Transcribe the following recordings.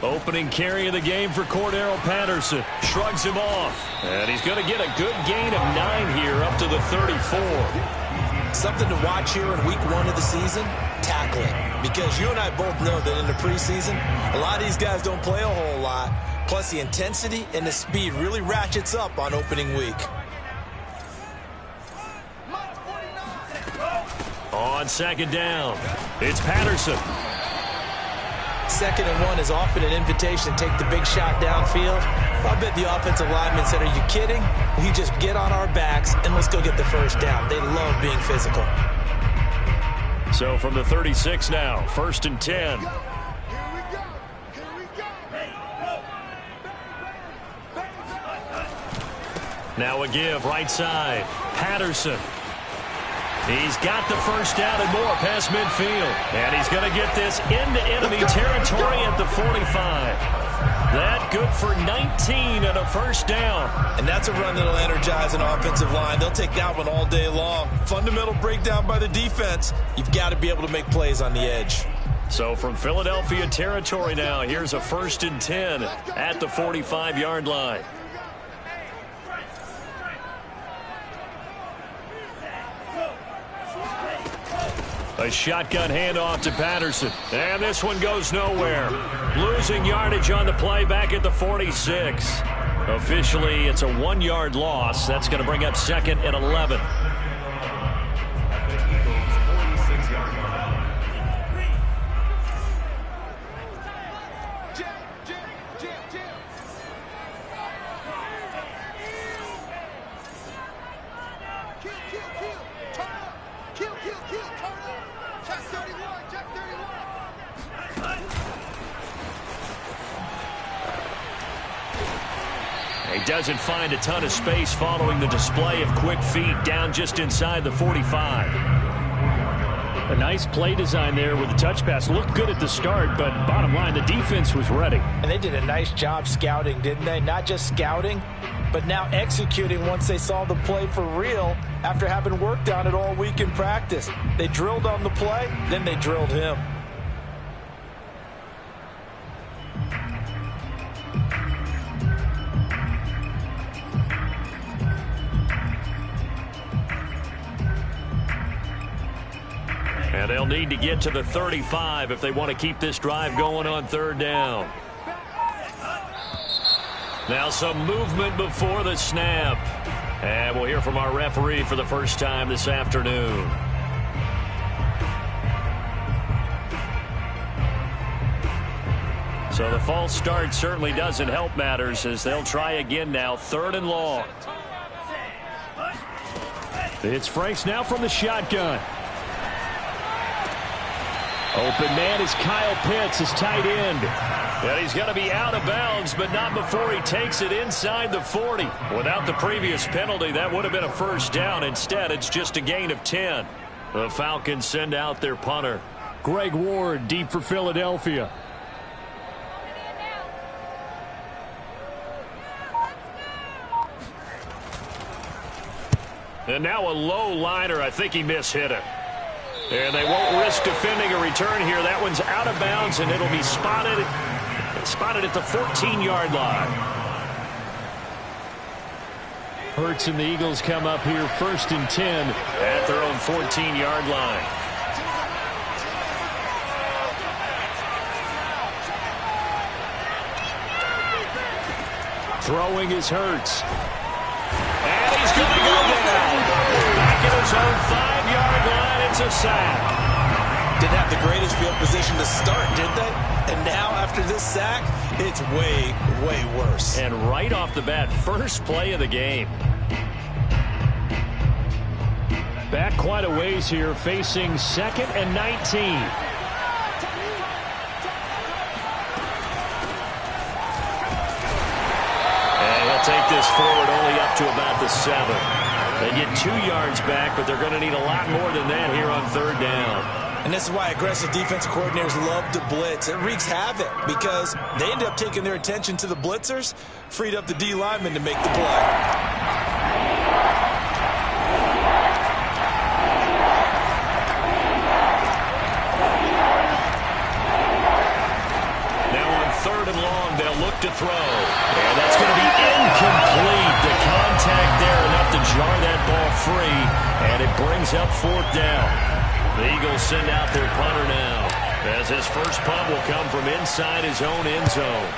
Opening carry of the game for Cordero Patterson. Shrugs him off. And he's going to get a good gain of 9 here up to the 34. Something to watch here in week 1 of the season, tackling. Because you and I both know that in the preseason, a lot of these guys don't play a whole lot. Plus the intensity and the speed really ratchets up on opening week. On second down, it's Patterson. 2nd and 1 is often an invitation to take the big shot downfield. I bet the offensive lineman said, are you kidding? We just get on our backs and let's go get the first down. They love being physical. So from the 36 now, 1st and 10. Now a give, right side. Patterson. He's got the first down and more past midfield. And he's going to get this into enemy territory at the 45. That good for 19 and a first down. And that's a run that'll energize an offensive line. They'll take that one all day long. Fundamental breakdown by the defense. You've got to be able to make plays on the edge. So from Philadelphia territory now, here's a 1st and 10 at the 45-yard line. A shotgun handoff to Patterson. And this one goes nowhere. Losing yardage on the play back at the 46. Officially, it's a 1-yard loss. That's going to bring up 2nd and 11. He doesn't find a ton of space following the display of quick feet down just inside the 45. A nice play design there with the touch pass. Looked good at the start, but bottom line, the defense was ready. And they did a nice job scouting, didn't they? Not just scouting, but now executing once they saw the play for real after having worked on it all week in practice. They drilled on the play, then they drilled him. And they'll need to get to the 35 if they want to keep this drive going on 3rd down. Now some movement before the snap. And we'll hear from our referee for the first time this afternoon. So the false start certainly doesn't help matters as they'll try again now, 3rd and long. It's Franks now from the shotgun. Open man is Kyle Pitts, his tight end. And he's going to be out of bounds, but not before he takes it inside the 40. Without the previous penalty, that would have been a first down. Instead, it's just a gain of 10. The Falcons send out their punter. Greg Ward deep for Philadelphia. And now a low liner. I think he mishit it. And they won't risk defending a return here. That one's out of bounds, and it'll be spotted at the 14-yard line. Hurts and the Eagles come up here 1st and 10 at their own 14-yard line. Throwing is Hurts. And he's going to go down. Back at his own 5-yard line. It's a sack. Didn't have the greatest field position to start, did they? And now, after this sack, it's way, way worse. And right off the bat, first play of the game. Back quite a ways here, facing 2nd and 19. And he'll take this forward only up to about the 7. They get 2 yards back, but they're going to need a lot more than that here on 3rd down. And this is why aggressive defensive coordinators love to blitz. It wreaks havoc because they end up taking their attention to the blitzers, freed up the D lineman to make the play. brings up 4th down. The Eagles send out their punter now, as his first punt will come from inside his own end zone.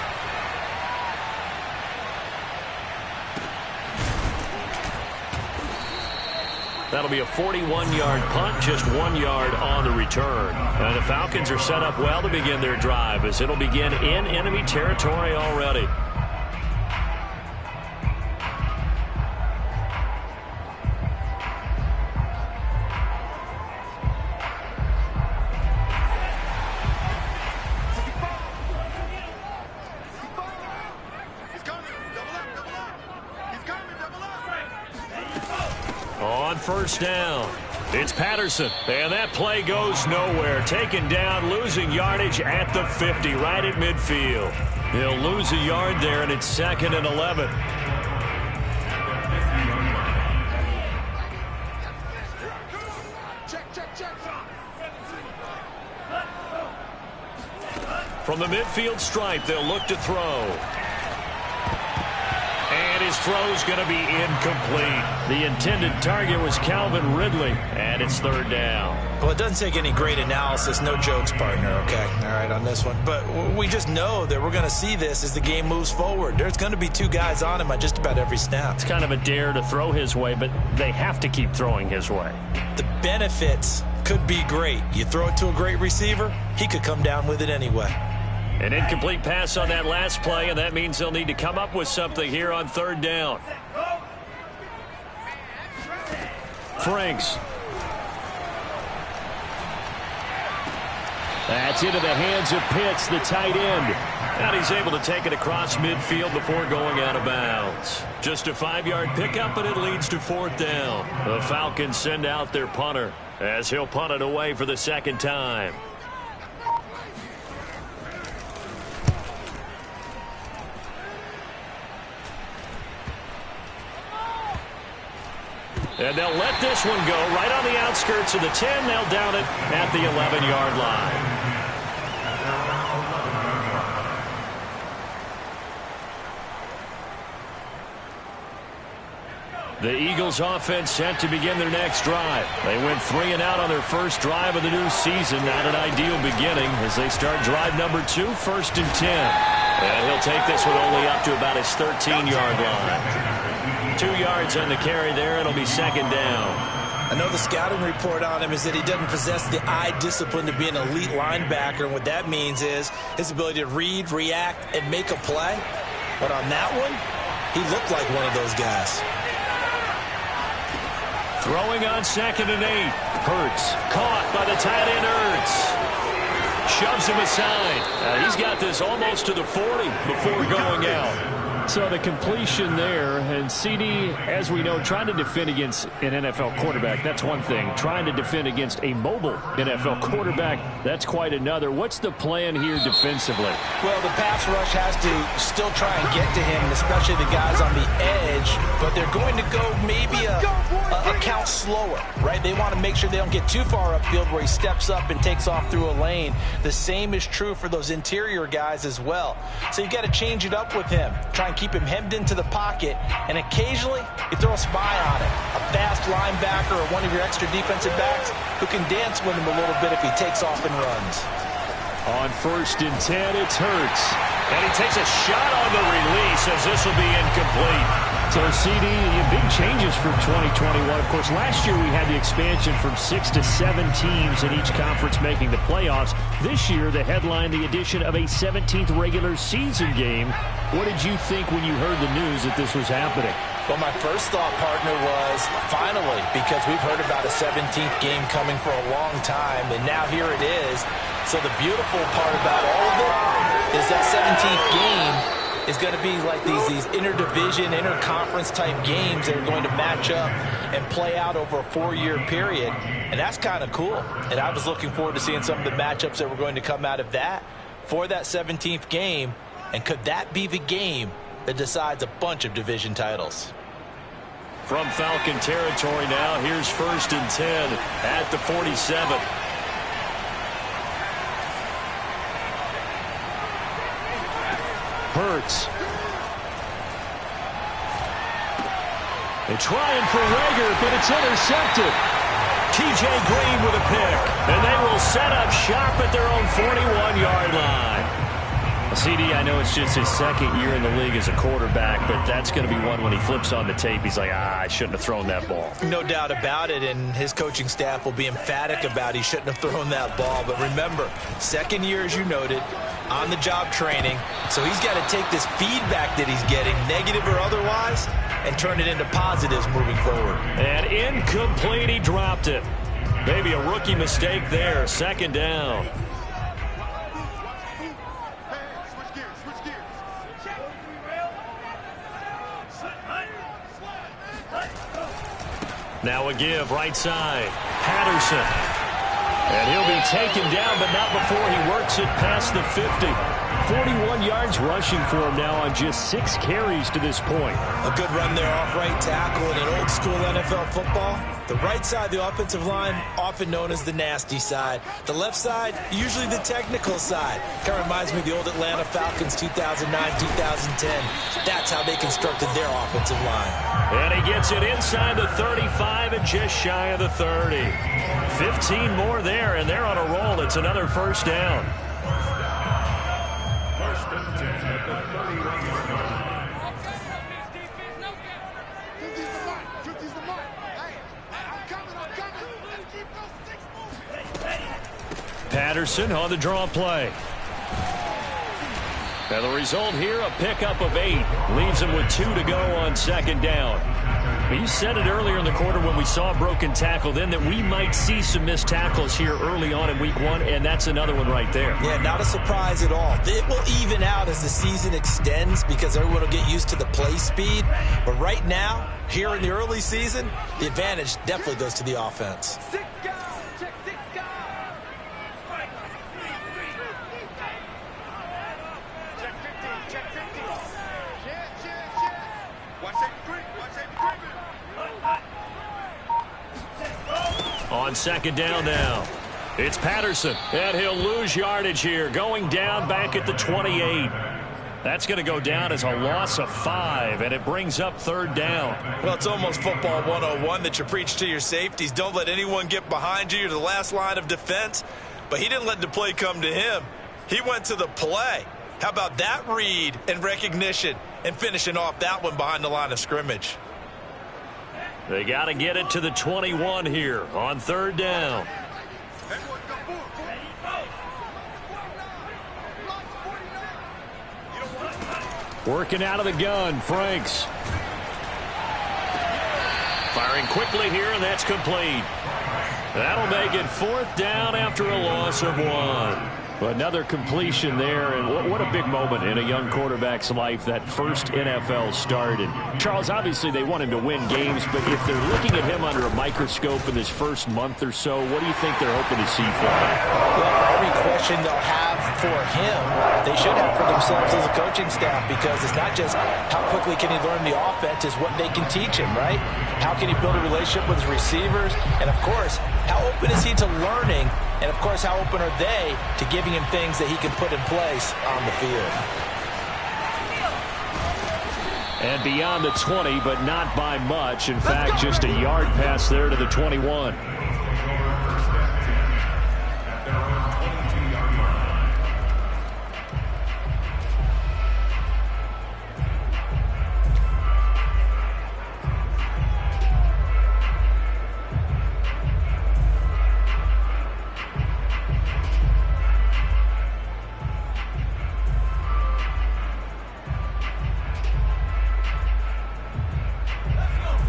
That'll be a 41-yard punt, just 1 yard on the return. And the Falcons are set up well to begin their drive, as it'll begin in enemy territory already. On first down, it's Patterson, and that play goes nowhere. Taken down, losing yardage at the 50, right at midfield. He'll lose a yard there, and it's 2nd and 11. From the midfield stripe, they'll look to throw. And his throw's going to be incomplete. The intended target was Calvin Ridley, and it's 3rd down. Well, it doesn't take any great analysis, no jokes, partner, okay? All right, on this one. But we just know that we're going to see this as the game moves forward. There's going to be 2 guys on him on just about every snap. It's kind of a dare to throw his way, but they have to keep throwing his way. The benefits could be great. You throw it to a great receiver, he could come down with it anyway. An incomplete pass on that last play, and that means they'll need to come up with something here on 3rd down. Franks. That's into the hands of Pitts, the tight end. And he's able to take it across midfield before going out of bounds. Just a 5-yard pickup, and it leads to 4th down. The Falcons send out their punter, as he'll punt it away for the 2nd time. And they'll let this one go right on the outskirts of the 10. They'll down it at the 11-yard line. The Eagles offense set to begin their next drive. They went 3 and out on their first drive of the new season. Not an ideal beginning as they start drive number 2, 1st and 10. And he'll take this one only up to about his 13-yard line. 2 yards on the carry there. It'll be 2nd down. I know the scouting report on him is that he doesn't possess the eye discipline to be an elite linebacker. And what that means is his ability to read, react, and make a play. But on that one, he looked like one of those guys. Throwing on 2nd and 8. Hurts. Caught by the tight end Hurts. Shoves him aside. He's got this almost to the 40 before going out. So the completion there, and CD, as we know, trying to defend against an NFL quarterback, that's one thing. Trying to defend against a mobile NFL quarterback, that's quite another. What's the plan here defensively? Well, the pass rush has to still try and get to him, especially the guys on the edge, but they're going to go maybe a count slower, right? They want to make sure they don't get too far upfield where he steps up and takes off through a lane. The same is true for those interior guys as well. So you've got to change it up with him. Try and keep him hemmed into the pocket, and occasionally you throw a spy on him. A fast linebacker or one of your extra defensive backs who can dance with him a little bit if he takes off and runs. On 1st and 10, it's Hurts. And he takes a shot on the release as this will be incomplete. So, CD, big changes for 2021. Of course, last year we had the expansion from 6 to 7 teams in each conference making the playoffs. This year, the headline, the addition of a 17th regular season game. What did you think when you heard the news that this was happening? Well, my first thought, partner, was finally, because we've heard about a 17th game coming for a long time, and now here it is. So the beautiful part about all of it is that 17th game is going to be like these interdivision, interconference type games that are going to match up and play out over a 4-year period. And that's kind of cool. And I was looking forward to seeing some of the matchups that were going to come out of that for that 17th game. And could that be the game that decides a bunch of division titles? From Falcon territory now, here's 1st and 10 at the 47. Hurts. They're trying for Rager, but it's intercepted. T.J. Green with a pick. And they will set up shop at their own 41-yard line. CD, I know it's just his second year in the league as a quarterback, but that's going to be one when he flips on the tape. He's like, I shouldn't have thrown that ball. No doubt about it, and his coaching staff will be emphatic about he shouldn't have thrown that ball. But remember, second year, as you noted, on-the-job training. So he's got to take this feedback that he's getting, negative or otherwise, and turn it into positives moving forward. And incomplete, he dropped it. Maybe a rookie mistake there, second down. Now a give, right side. Patterson. And he'll be taken down, but not before he works it past the 50. 41 yards rushing for him now on just 6 carries to this point. A good run there off right tackle in an old-school NFL football. The right side, the offensive line, often known as the nasty side. The left side, usually the technical side. Kind of reminds me of the old Atlanta Falcons 2009, 2010. That's how they constructed their offensive line. And he gets it inside the 35 and just shy of the 30. 15 more there, and they're on a roll. It's another first down. Patterson on the draw play. And the result here, a pickup of 8. Leaves him with 2 to go on second down. You said it earlier in the quarter when we saw a broken tackle then that we might see some missed tackles here early on in week 1, and that's another one right there. Yeah, not a surprise at all. It will even out as the season extends because everyone will get used to the play speed. But right now, here in the early season, the advantage definitely goes to the offense. On second down now, it's Patterson, and he'll lose yardage here, going down back at the 28. That's going to go down as a loss of 5, and it brings up third down. Well, it's almost football 101 that you preach to your safeties. Don't let anyone get behind you. You're the last line of defense. But he didn't let the play come to him. He went to the play. How about that read and recognition and finishing off that one behind the line of scrimmage? They got to get it to the 21 here on third down. Working out of the gun, Franks. Firing quickly here, and that's complete. That'll make it fourth down after a loss of 1. Another completion there, and what a big moment in a young quarterback's life, that first NFL start. And Charles, obviously they want him to win games, but if they're looking at him under a microscope in this first month or so, what do you think they're hoping to see from him? Well, for every question they'll have for him, they should have for themselves as a coaching staff, because it's not just how quickly can he learn the offense, it's what they can teach him, right? How can he build a relationship with his receivers? And, of course, how open is he to learning? And, of course, how open are they to giving him things that he can put in place on the field? And beyond the 20, but not by much. In fact, just a yard pass there to the 21.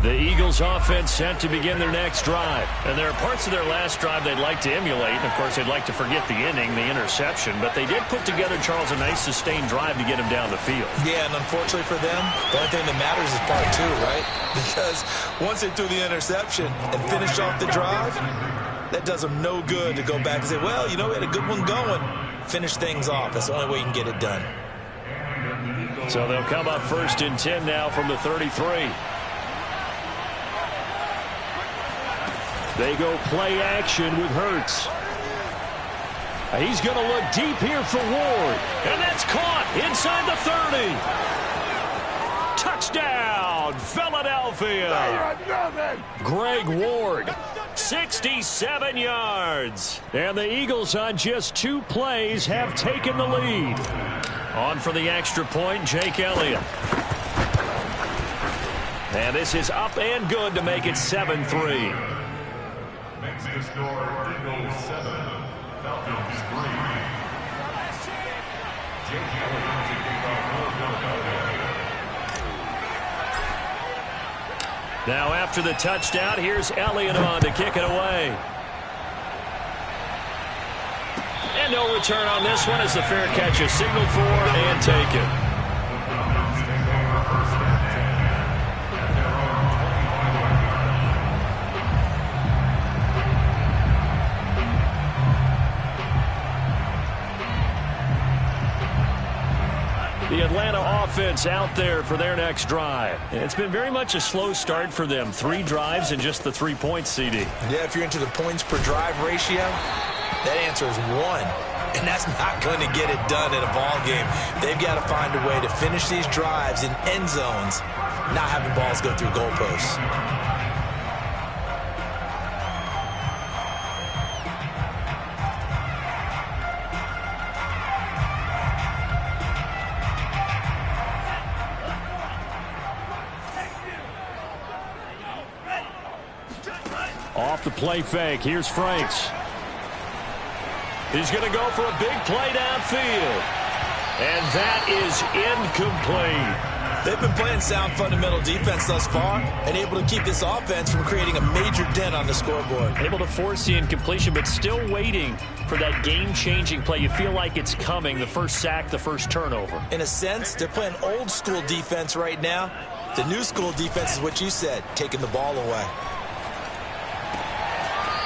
The Eagles offense set to begin their next drive. And there are parts of their last drive they'd like to emulate. And, of course, they'd like to forget the inning, the interception. But they did put together, Charles, a nice sustained drive to get him down the field. Yeah, and unfortunately for them, the only thing that matters is part 2, right? Because once they threw the interception and finished off the drive, that does them no good to go back and say, well, you know, we had a good one going. Finish things off. That's the only way you can get it done. So they'll come up first and 10 now from the 33. They go play action with Hurts. He's going to look deep here for Ward. And that's caught inside the 30. Touchdown, Philadelphia. Greg Ward 67 yards. And the Eagles on just 2 plays have taken the lead. On for the extra point, Jake Elliott. And this is up and good to make it 7-3. Makes the score Eagles 7, Falcons 3. Jake Elliott to kick off Philadelphia. Now after the touchdown, here's Elliott on to kick it away. And no return on this one as the fair catch is signaled for and taken. The Atlanta offense out there for their next drive. It's been very much a slow start for them. 3 drives and just the 3 points, CD. Yeah, if you're into the points per drive ratio, that answer is 1. And that's not going to get it done in a ball game. They've got to find a way to finish these drives in end zones, not having balls go through goalposts. Off the play fake. Here's Franks. He's going to go for a big play downfield. And that is incomplete. They've been playing sound fundamental defense thus far and able to keep this offense from creating a major dent on the scoreboard. Able to force the incompletion, but still waiting for that game-changing play. You feel like it's coming, the first sack, the first turnover. In a sense, they're playing old school defense right now. The new school defense is what you said, taking the ball away.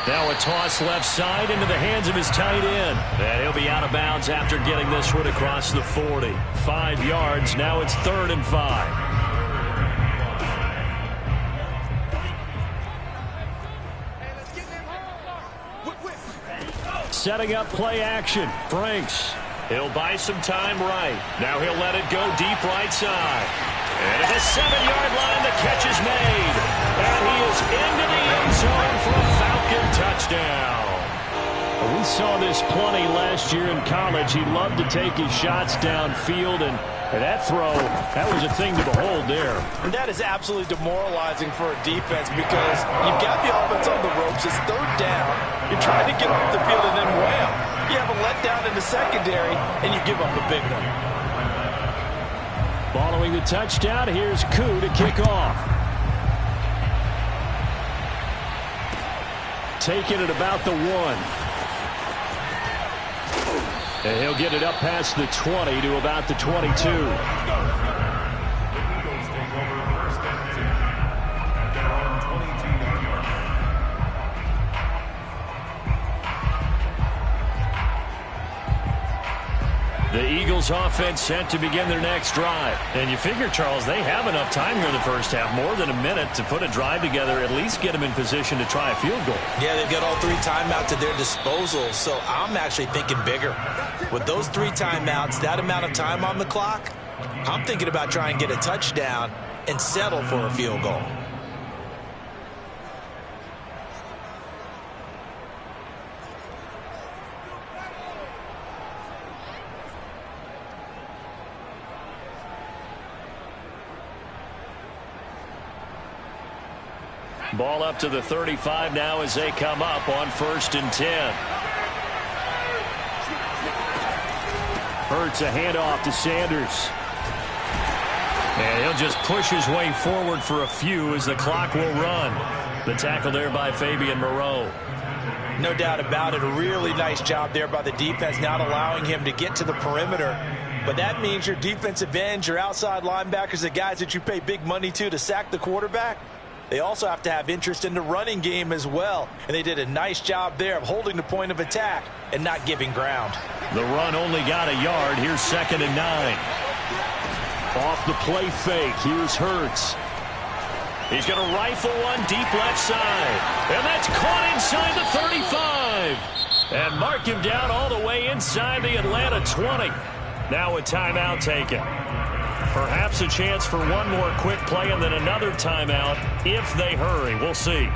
Now a toss left side into the hands of his tight end. And he'll be out of bounds after getting this one across the 40. 5 yards. Now it's 3rd and 5. Setting up play action. Franks. He'll buy some time right. Now he'll let it go deep right side. And at the 7-yard line, the catch is made. And he is into the end zone for a Falcon touchdown. We saw this plenty last year in college. He loved to take his shots downfield, and that throw, that was a thing to behold there. And that is absolutely demoralizing for a defense because you've got the offense on the ropes. It's 3rd down. You're trying to get off the field and then wham. You have a letdown in the secondary, and you give up a big one. Following the touchdown, here's Koo to kick off. Taking it about the 1. And he'll get it up past the 20 to about the 22. The Eagles offense set to begin their next drive. And you figure, Charles, they have enough time here in the first half, more than a minute, to put a drive together, at least get them in position to try a field goal. Yeah, they've got all 3 timeouts at their disposal, so I'm actually thinking bigger. With those 3 timeouts, that amount of time on the clock, I'm thinking about trying to get a touchdown and settle for a field goal. Ball up to the 35 now as they come up on 1st and 10. Hurts a handoff to Sanders. And he'll just push his way forward for a few as the clock will run. The tackle there by Fabian Moreau. No doubt about it. A really nice job there by the defense, not allowing him to get to the perimeter. But that means your defensive ends, your outside linebackers, the guys that you pay big money to sack the quarterback, they also have to have interest in the running game as well. And they did a nice job there of holding the point of attack and not giving ground. The run only got a yard. Here's 2nd and 9. Off the play fake. Here's Hurts. He's going to rifle one deep left side. And that's caught inside the 35. And mark him down all the way inside the Atlanta 20. Now a timeout taken. Perhaps a chance for one more quick play and then another timeout if they hurry. We'll see.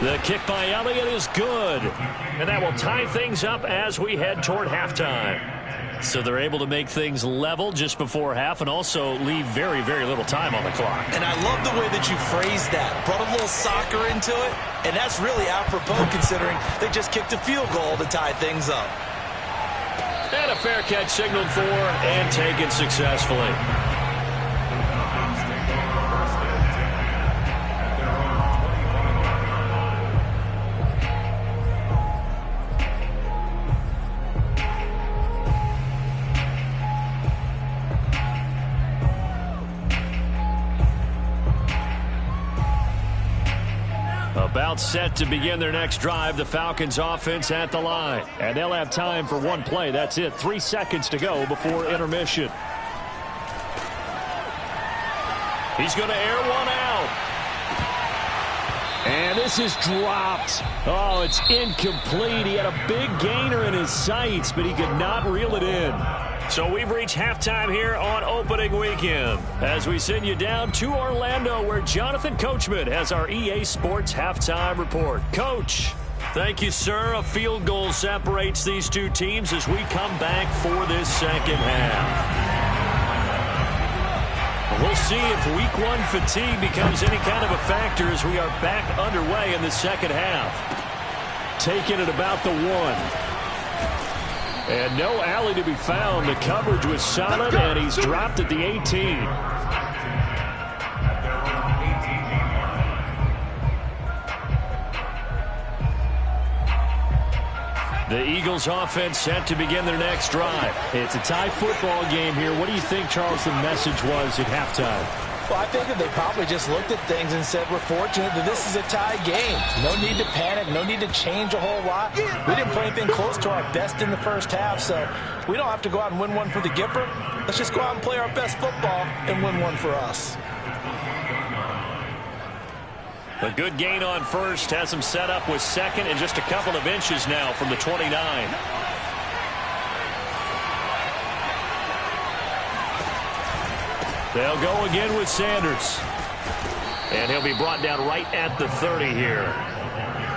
The kick by Elliott is good. And that will tie things up as we head toward halftime. So they're able to make things level just before half and also leave very, very little time on the clock. And I love the way that you phrased that. Brought a little soccer into it. And that's really apropos considering they just kicked a field goal to tie things up. And a fair catch signaled for and taken successfully. About set to begin their next drive, the Falcons offense at the line. And they'll have time for one play. That's it. 3 seconds to go before intermission. He's going to air one out. And this is dropped. Oh, it's incomplete. He had a big gainer in his sights, but he could not reel it in. So we've reached halftime here on opening weekend as we send you down to Orlando where Jonathan Coachman has our EA Sports halftime report. Coach, thank you, sir. A field goal separates these two teams as we come back for this second half. We'll see if week one fatigue becomes any kind of a factor as we are back underway in the second half. Taking it about the 1. And no alley to be found. The coverage was solid, and he's dropped at the 18. The Eagles offense set to begin their next drive. It's a tie football game here. What do you think, Charles, the message was at halftime? Well, I think that they probably just looked at things and said, we're fortunate that this is a tie game. No need to panic. No need to change a whole lot. We didn't play anything close to our best in the first half, so we don't have to go out and win one for the Gipper. Let's just go out and play our best football and win one for us. A good gain on first has him set up with second and just a couple of inches now from the 29. They'll go again with Sanders. And he'll be brought down right at the 30 here.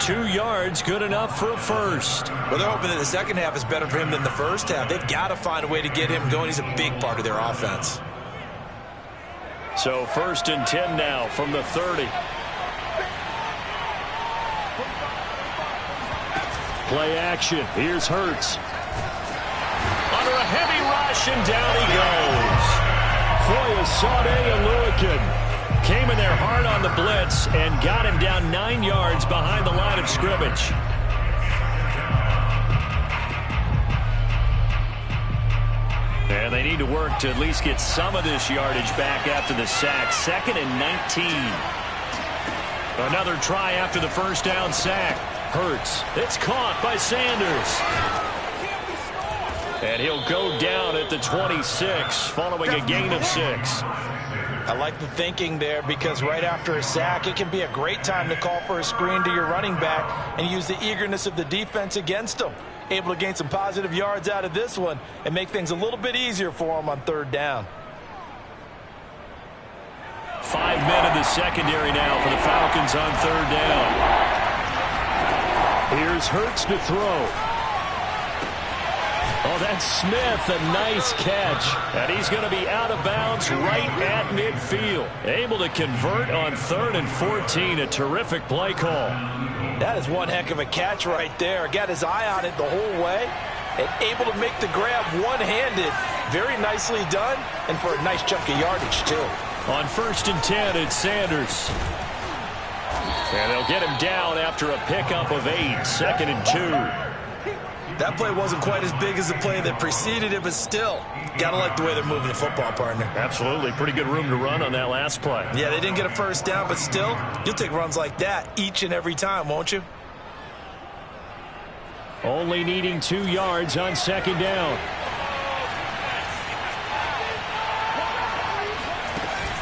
2 yards, good enough for a first. Well, they're hoping that the second half is better for him than the first half. They've got to find a way to get him going. He's a big part of their offense. So 1st and 10 now from the 30. Play action. Here's Hurts. Under a heavy rush, and down he goes. Foye, Sade, and Lewickin came in there hard on the blitz and got him down 9 yards behind the line of scrimmage. And they need to work to at least get some of this yardage back after the sack. 2nd and 19. Another try after the first down sack. Hurts. It's caught by Sanders. And he'll go down at the 26 following a gain of 6. I like the thinking there because right after a sack, it can be a great time to call for a screen to your running back and use the eagerness of the defense against them. Able to gain some positive yards out of this one and make things a little bit easier for them on 3rd down. 5 men in the secondary now for the Falcons on 3rd down. Here's Hurts to throw. Oh, that's Smith, a nice catch. And he's going to be out of bounds right at midfield. Able to convert on 3rd and 14. A terrific play call. That is one heck of a catch right there. Got his eye on it the whole way. And able to make the grab one-handed. Very nicely done. And for a nice chunk of yardage, too. On 1st and 10, it's Sanders. And they'll get him down after a pickup of 8. 2nd and 2. That play wasn't quite as big as the play that preceded it, but still, got to like the way they're moving the football, partner. Absolutely. Pretty good room to run on that last play. Yeah, they didn't get a first down, but still, you'll take runs like that each and every time, won't you? Only needing 2 yards on 2nd down.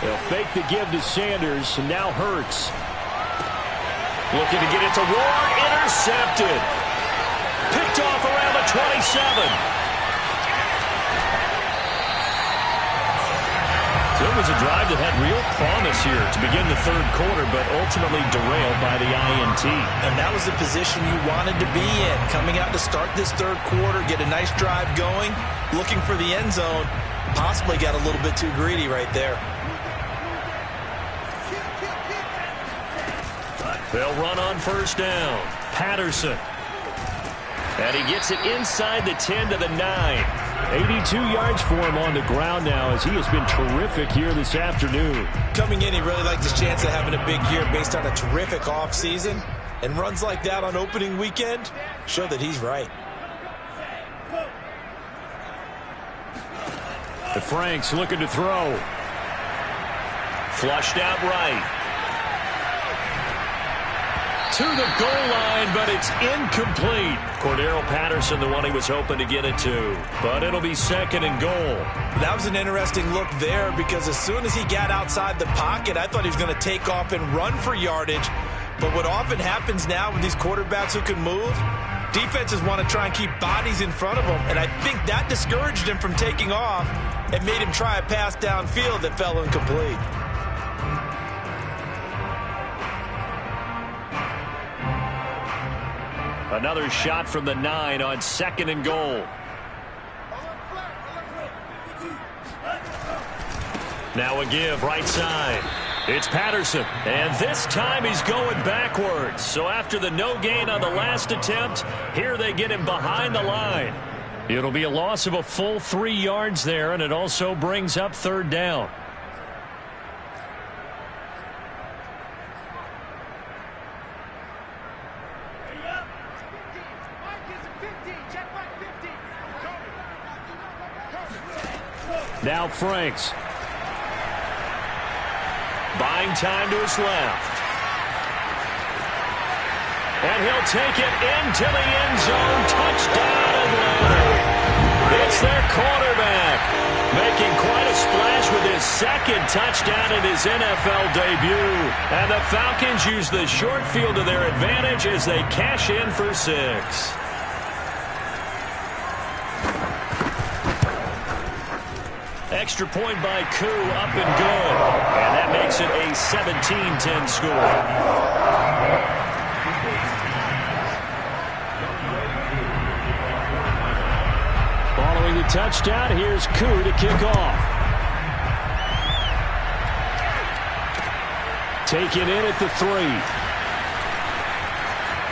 They'll fake the give to Sanders, and now Hurts. Looking to get it to Ward, intercepted. Picked off around the 27. So It was a drive that had real promise here to begin the third quarter, but ultimately derailed by the INT. And that was the position you wanted to be in. Coming out to start this third quarter, get a nice drive going, looking for the end zone. Possibly got a little bit too greedy right there. They'll run on first down. Patterson. And he gets it inside the 10 to the 9. 82 yards for him on the ground now as he has been terrific here this afternoon. Coming in, he really liked his chance of having a big year based on a terrific offseason. And runs like that on opening weekend show that he's right. The Franks looking to throw. Flushed out right. To the goal line, but it's incomplete. Cordero Patterson, the one he was hoping to get it to. But it'll be second and goal. That was an interesting look there because as soon as he got outside the pocket, I thought he was going to take off and run for yardage. But what often happens now with these quarterbacks who can move, defenses want to try and keep bodies in front of them. And I think that discouraged him from taking off and made him try a pass downfield that fell incomplete. Another shot from the 9 on second and goal. Now a give right side. It's Patterson. And this time he's going backwards. So after the no gain on the last attempt, here they get him behind the line. It'll be a loss of a full 3 yards there, and it also brings up third down. Now Franks. Buying time to his left. And he'll take it into the end zone. Touchdown Atlanta. It's their quarterback, making quite a splash with his second touchdown in his NFL debut. And the Falcons use the short field to their advantage as they cash in for 6. Extra point by Koo, up and good. And that makes it a 17-10 score. Following the touchdown, here's Koo to kick off. Taken in at the 3.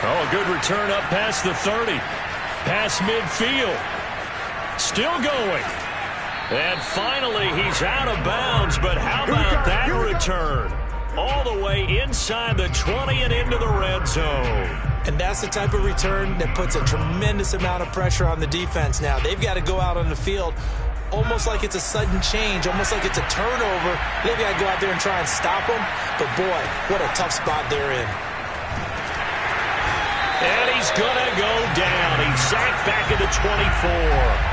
Oh, a good return up past the 30. Past midfield. Still going. And finally, he's out of bounds, but how about that return? All the way inside the 20 and into the red zone. And that's the type of return that puts a tremendous amount of pressure on the defense now. They've got to go out on the field almost like it's a sudden change, almost like it's a turnover. They've got to go out there and try and stop them. But, boy, what a tough spot they're in. And he's going to go down. He's sacked back at the 24.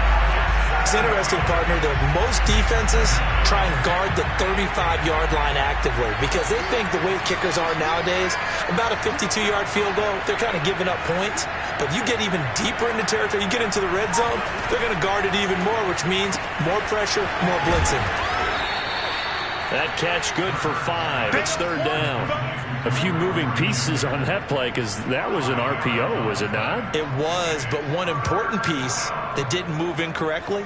It's interesting, partner, that most defenses try and guard the 35-yard line actively because they think the way kickers are nowadays, about a 52-yard field goal, they're kind of giving up points. But you get even deeper into territory, you get into the red zone, they're going to guard it even more, which means more pressure, more blitzing. That catch good for 5. It's third down. A few moving pieces on that play because that was an RPO, was it not? It was, but one important piece that didn't move incorrectly,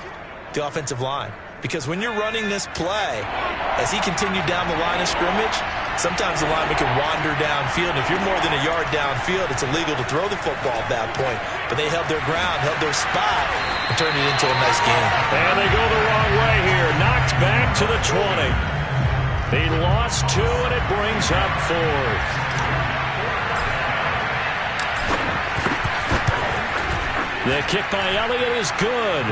the offensive line. Because when you're running this play, as he continued down the line of scrimmage, sometimes the lineman can wander downfield. If you're more than a yard downfield, it's illegal to throw the football at that point. But they held their ground, held their spot, and turned it into a nice game. And they go the wrong way here. Knocked back to the 20. He lost 2, and it brings up 4th. The kick by Elliott is good.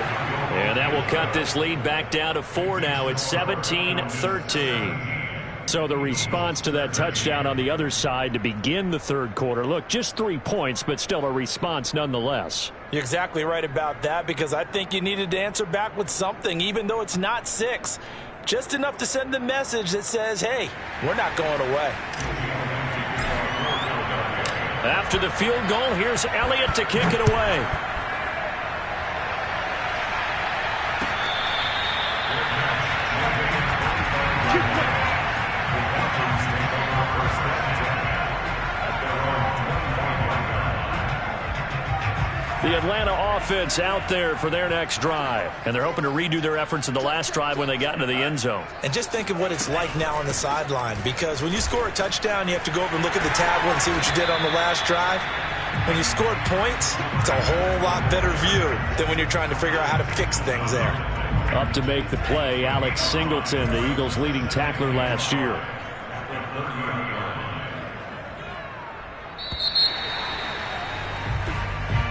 And that will cut this lead back down to 4 now. It's 17-13. So the response to that touchdown on the other side to begin the third quarter. Look, just 3 points, but still a response nonetheless. You're exactly right about that because I think you needed to answer back with something, even though it's not 6. Just enough to send the message that says, hey, we're not going away. After the field goal, here's Elliott to kick it away. The Atlanta offense out there for their next drive. And they're hoping to redo their efforts in the last drive when they got into the end zone. And just think of what it's like now on the sideline, because when you score a touchdown, you have to go over and look at the tablet and see what you did on the last drive. When you scored points, it's a whole lot better view than when you're trying to figure out how to fix things there. Up to make the play, Alex Singleton, the Eagles' leading tackler last year.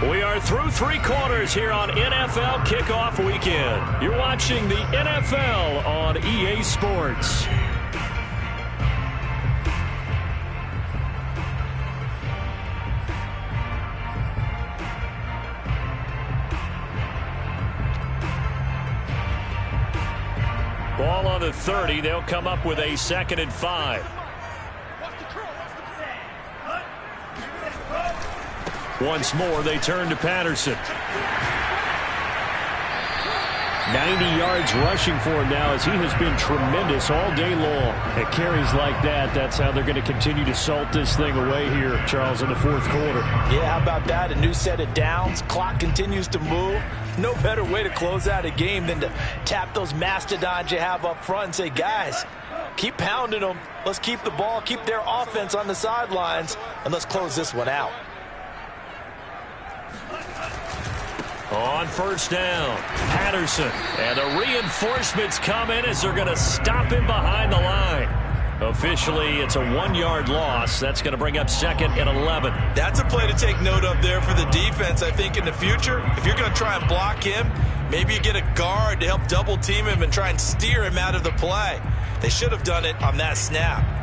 We are through 3 quarters here on NFL Kickoff Weekend. You're watching the NFL on EA Sports. Ball on the 30. They'll come up with a 2nd and 5. Once more, they turn to Patterson. 90 yards rushing for him now, as he has been tremendous all day long. At carries like that, that's how they're going to continue to salt this thing away here, Charles, in the 4th quarter. Yeah, how about that? A new set of downs. Clock continues to move. No better way to close out a game than to tap those mastodons you have up front and say, guys, keep pounding them. Let's keep the ball, keep their offense on the sidelines, and let's close this one out. On 1st down, Patterson. And the reinforcements come in as they're going to stop him behind the line. Officially, it's a 1-yard loss. That's going to bring up 2nd and 11. That's a play to take note of there for the defense, I think, in the future. If you're going to try and block him, maybe you get a guard to help double team him and try and steer him out of the play. They should have done it on that snap.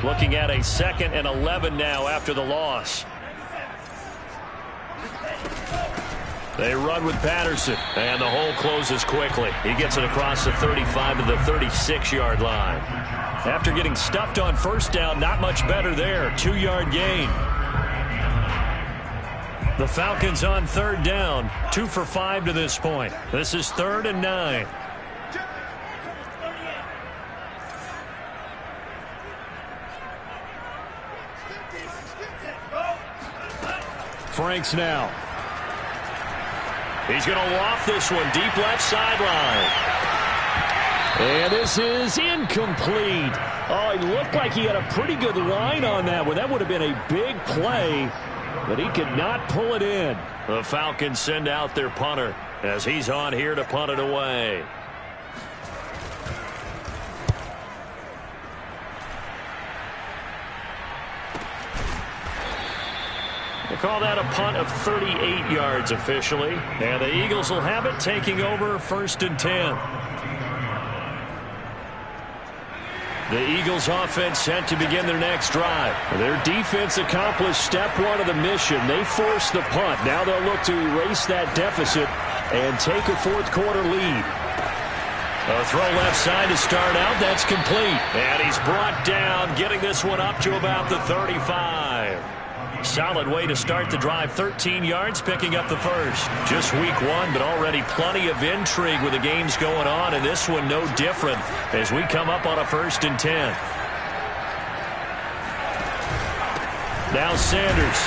Looking at a 2nd and 11 now after the loss. They run with Patterson, and the hole closes quickly. He gets it across the 35 to the 36-yard line. After getting stuffed on 1st down, not much better there. 2-yard gain. The Falcons on 3rd down, 2 for 5 to this point. This is 3rd and 9. Franks now. He's going to loft this one deep left sideline. And this is incomplete. Oh, it looked like he had a pretty good line on that one. That would have been a big play, but he could not pull it in. The Falcons send out their punter as he's on here to punt it away. They call that a punt of 38 yards officially. And the Eagles will have it, taking over 1st and 10. The Eagles offense set to begin their next drive. Their defense accomplished step 1 of the mission. They forced the punt. Now they'll look to erase that deficit and take a 4th quarter lead. A throw left side to start out. That's complete. And he's brought down, getting this one up to about the 35. Solid way to start the drive. 13 yards, picking up the 1st. Just week 1, but already plenty of intrigue with the games going on, and this one no different as we come up on a 1st and 10. Now Sanders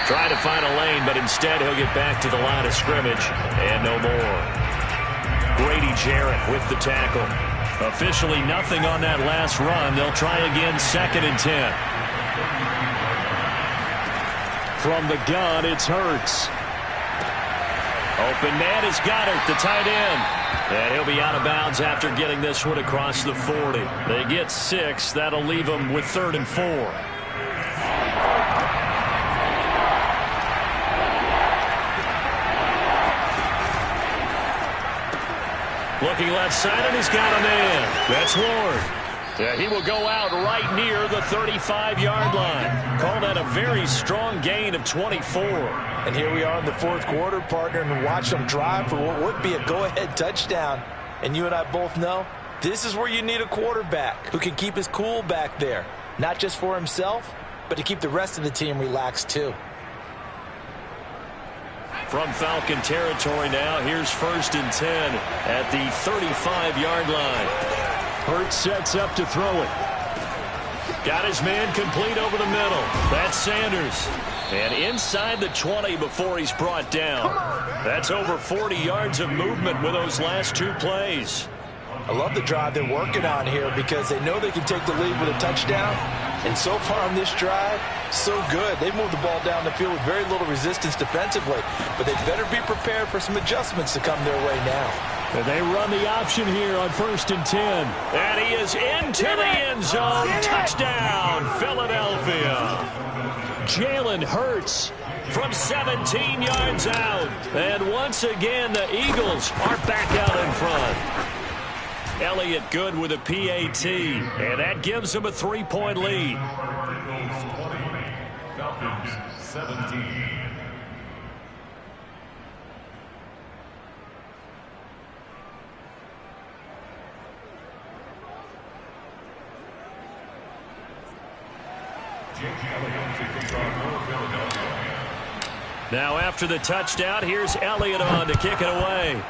trying to find a lane, but instead he'll get back to the line of scrimmage, and no more. Grady Jarrett with the tackle. Officially nothing on that last run. They'll try again, 2nd and 10. From the gun, it's Hurts. Open man is Goddard, the tight end. And he'll be out of bounds after getting this one across the 40. They get 6. That'll leave them with 3rd and 4. Looking left side, and he's got a man. That's Ward. Yeah, he will go out right near the 35-yard line. Call that a very strong gain of 24. And here we are in the 4th quarter, partner, and watch them drive for what would be a go-ahead touchdown. And you and I both know this is where you need a quarterback who can keep his cool back there. Not just for himself, but to keep the rest of the team relaxed too. From Falcon territory now, here's 1st and 10 at the 35-yard line. Hurts sets up to throw it. Got his man complete over the middle. That's Sanders. And inside the 20 before he's brought down. That's over 40 yards of movement with those last two plays. I love the drive they're working on here because they know they can take the lead with a touchdown. And so far on this drive, so good. They moved the ball down the field with very little resistance defensively. But they better be prepared for some adjustments to come their way now. And they run the option here on 1st and 10. And he is into the end zone. Touchdown, Philadelphia. Jalen Hurts from 17 yards out. And once again, the Eagles are back out in front. Elliott good with a PAT, and that gives him a 3-point lead. Falcons 17. Now after the touchdown, here's Elliott on to kick it away.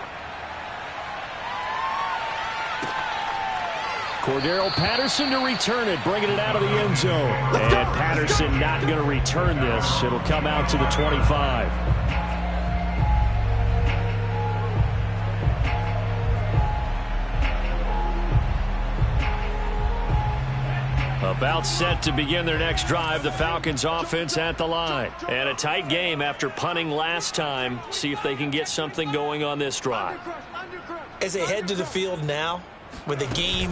Cordero Patterson to return it, bringing it out of the end zone. And Patterson not going to return this. It'll come out to the 25. About set to begin their next drive, the Falcons offense at the line. And a tight game after punting last time. See if they can get something going on this drive. As they head to the field now, with the game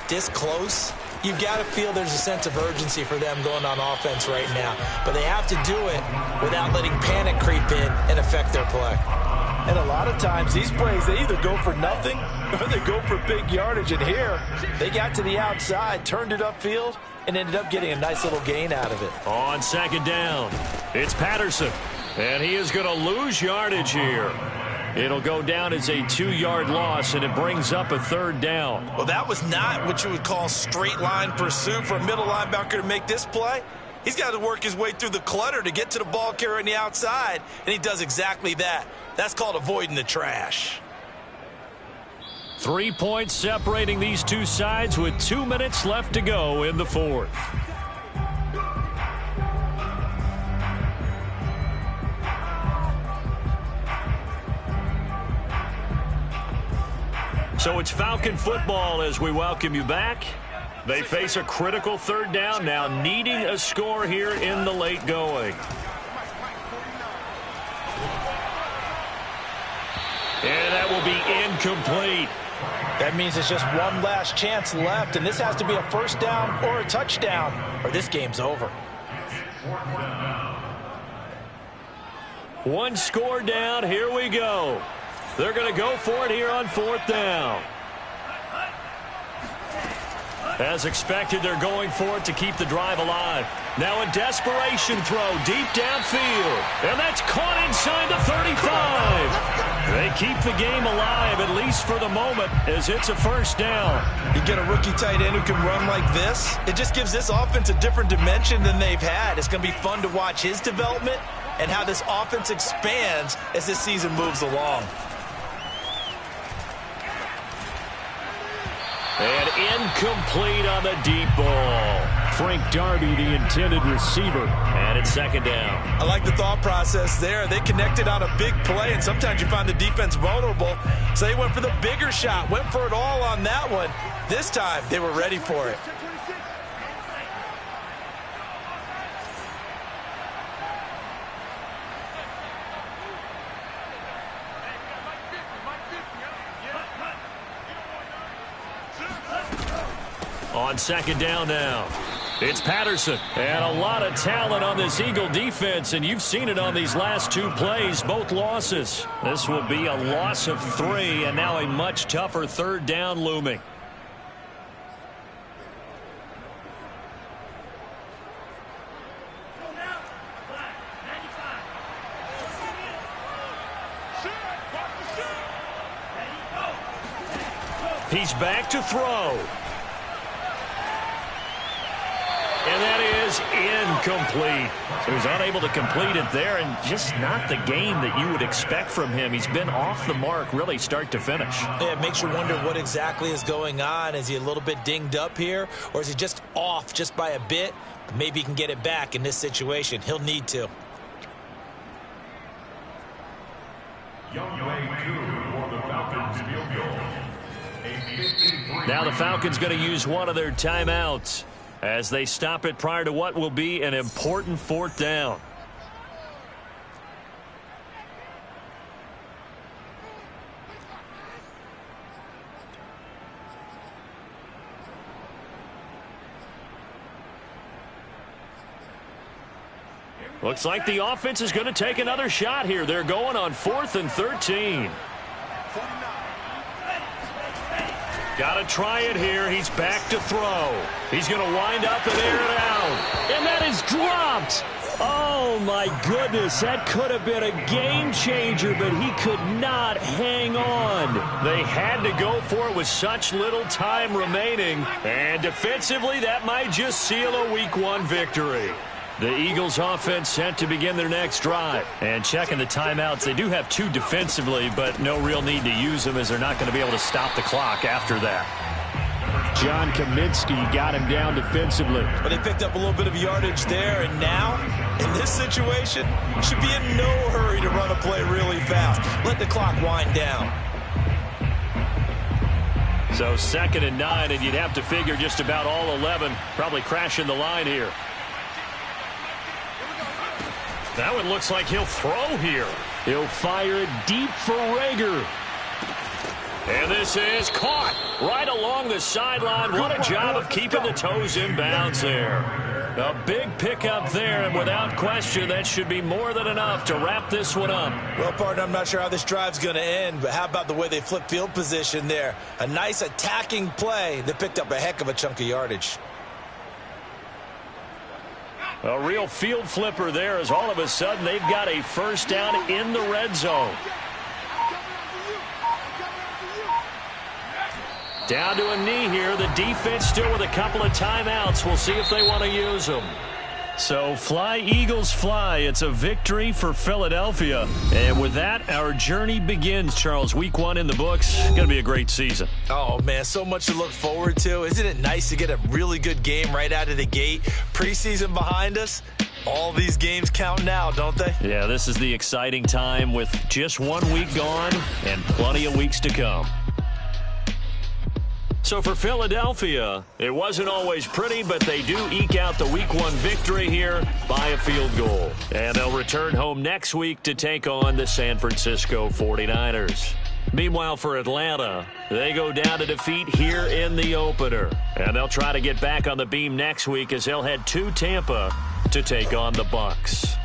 this close, you've got to feel there's a sense of urgency for them going on offense right now. But they have to do it without letting panic creep in and affect their play. And a lot of times, these plays, they either go for nothing or they go for big yardage. And here, they got to the outside, turned it upfield, and ended up getting a nice little gain out of it. On 2nd down, it's Patterson. And he is going to lose yardage here. It'll go down as a 2-yard loss, and it brings up a 3rd down. Well, that was not what you would call straight line pursuit for a middle linebacker to make this play. He's got to work his way through the clutter to get to the ball carrier on the outside, and he does exactly that. That's called avoiding the trash. 3 points separating these two sides with 2 minutes left to go in the 4th. So it's Falcon football as we welcome you back. They face a critical 3rd down now, needing a score here in the late going. And that will be incomplete. That means it's just one last chance left, and this has to be a 1st down or a touchdown, or this game's over. One score down, here we go. They're going to go for it here on 4th down. As expected, they're going for it to keep the drive alive. Now a desperation throw deep downfield. And that's caught inside the 35. They keep the game alive, at least for the moment, as it's a 1st down. You get a rookie tight end who can run like this, it just gives this offense a different dimension than they've had. It's going to be fun to watch his development and how this offense expands as this season moves along. And incomplete on the deep ball. Frank Darby, the intended receiver. And it's 2nd down. I like the thought process there. They connected on a big play, and sometimes you find the defense vulnerable. So they went for the bigger shot, went for it all on that one. This time, they were ready for it. On 2nd down now, it's Patterson. And a lot of talent on this Eagle defense, and you've seen it on these last 2 plays, both losses. This will be a loss of 3, and now a much tougher 3rd down looming. He's back to throw. And that is is incomplete. So he's unable to complete it there, and just not the game that you would expect from him. He's been off the mark really start to finish. Yeah, it makes you wonder what exactly is going on. Is he a little bit dinged up here, or is he just off just by a bit? Maybe he can get it back in this situation. He'll need to. Now the Falcons going to use one of their timeouts as they stop it prior to what will be an important fourth down. Looks like the offense is going to take another shot here. They're going on 4th and 13. Got to try it here. He's back to throw. He's going to wind up and air it out. And that is dropped. Oh, my goodness. That could have been a game changer, but he could not hang on. They had to go for it with such little time remaining. And defensively, that might just seal a Week 1 victory. The Eagles offense set to begin their next drive. And checking the timeouts, they do have 2 defensively, but no real need to use them as they're not going to be able to stop the clock after that. John Kaminsky got him down defensively. But they picked up a little bit of yardage there, and now, in this situation, should be in no hurry to run a play really fast. Let the clock wind down. So 2nd and 9, and you'd have to figure just about all 11 probably crashing the line here. That one looks like he'll throw here. He'll fire it deep for Rager. And this is caught right along the sideline. What a job of keeping the toes in bounds there. A big pickup there, and without question, that should be more than enough to wrap this one up. Well, partner, I'm not sure how this drive's going to end, but how about the way they flip field position there? A nice attacking play that picked up a heck of a chunk of yardage. A real field flipper there as all of a sudden they've got a first down in the red zone. Down to a knee here. The defense still with a couple of timeouts. We'll see if they want to use them. So fly, Eagles, fly. It's a victory for Philadelphia. And with that, our journey begins, Charles. Week 1 in the books. Going to be a great season. Oh, man, so much to look forward to. Isn't it nice to get a really good game right out of the gate? Preseason behind us. All these games count now, don't they? Yeah, this is the exciting time with just 1 week gone and plenty of weeks to come. So for Philadelphia, it wasn't always pretty, but they do eke out the Week 1 victory here by a field goal. And they'll return home next week to take on the San Francisco 49ers. Meanwhile, for Atlanta, they go down to defeat here in the opener. And they'll try to get back on the beam next week as they'll head to Tampa to take on the Bucs.